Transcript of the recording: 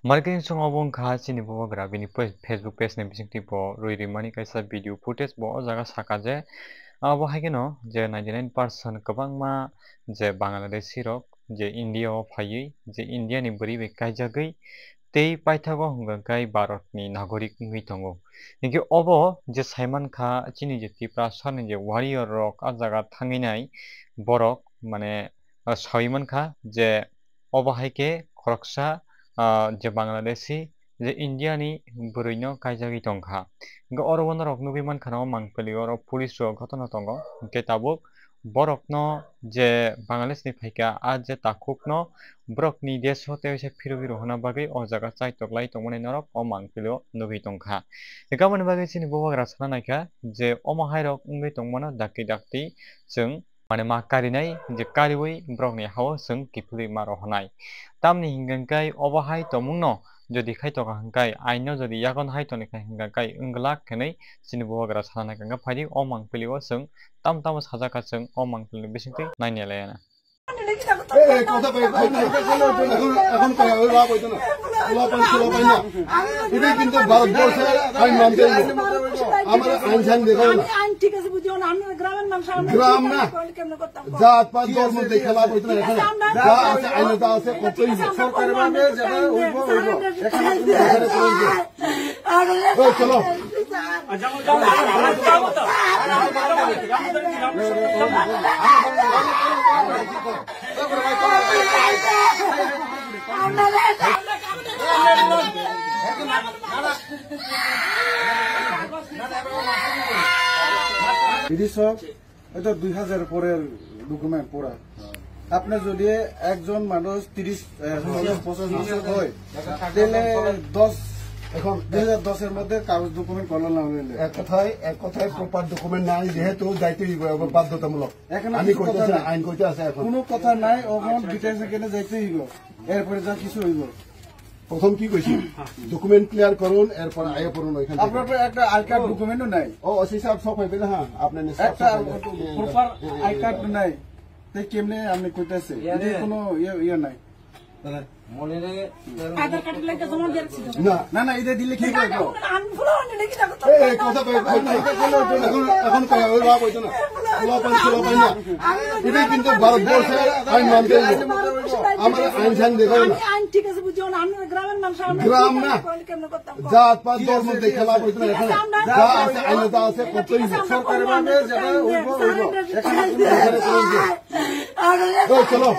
Marketing song obong kha chini bo gra bini Facebook page ni bising tipo rui rimani kaisa video footage bo jaga saka je abo haikeno je 99% kwbangma je Bangladeshi rok je India o phaiui je India ni buri bai kaijagui tei paithago hingka kai Bharat ni nagorik wngui tongo hingke obo je saiman kha chini je tipra ni je warrior rok ah jaga thanginai borok mane saiman kha je obo haike khoroksa je Bangladeshi je India ni burui no kaijagui tongkha hingke oro bono rok nugui mankha no mangpili oro police rok jotono tongo hingke tabuk borok no je Bangladesh ni phaika ah je takhuk no borok ni desh tei phiru phiru hona bagui o jaga chai toklai tongmani norok o mangpili o nugui tongkha gaboni bagui chini bobagra sana naikha je omo hairok wngui tongmano dakti dakti chwng mane ma karinai je kariui borok ni hao chwng kifului maro honai tamni hingkai obo hai tongmung no jodi khaitoka hingkai ain no jodi yakon hai tonika hingkai wngla khenui chini bobagra sana naikha phaiui o mangpili o chwng tam sajaka chwng o mangpili bisingtwi naini laiyana কথা এখন এটা কিন্তু ভারতবর্ষে আইন মানতে আমরা আইন sign দেখাবো না গ্রাম না জাত পাত ধর্ম দেখে লাভ হইতো না এখানে যা আছে আইনে যা আছে করতেই সরকারের ভাবে যেটা হইব এখানে চলো এটা 2000 পরের ডকুমেন্ট পড়া আপনি যদি একজন মানুষ 30-50 বছর হয় তাহলে 10 এখন 2010 এর মধ্যে কাগজ ডকুমেন্ট করলো না হইলে এক কথায় প্রপার ডকুমেন্ট নাই যেহেতু যাইতে হইব বাধ্যতামূলক আমি কইতেছি আইন কইতে আছে এখন কোনো কথা নাই ওখান ডিটেইলস এখানে যাইতে হইব এরপরে যা কিছু হইব প্রথম কি কইছি ডকুমেন্ট ক্লিয়ার করুন এরপর আইয়া পড়ুন ওইখানে আপনার একটা আই কার্ড ডকুমেন্টও নাই ও ওসি সাহেব সব হইবে না হ্যাঁ আপনি একটা প্রপার আই কার্ড নাই তাই কেমনে আপনি কইতাছে এর কোনো ইয়ে নাই আধার কার্ড লাগে জমা দিয়েছি না না এটা দিলে কি হবে আমি ফুলো আনলে কি দেখো এই কথা এখন কই ওই বাপ হইতো না ফুলো পাই না এটা কিন্তু ভারতবর্ষে আইন মানতে আমরা আইন সাইন দেখাবো না আইন ঠিক আছে বুঝিও না আমরা গ্রামের মানুষ আমরা গ্রাম না জাত পাত ধর্ম দেখে লাভ হইতো না এখানে যা আছে আইনে যা আছে করতেই সরকারের ভাবে যেটা হইব এখানে চলো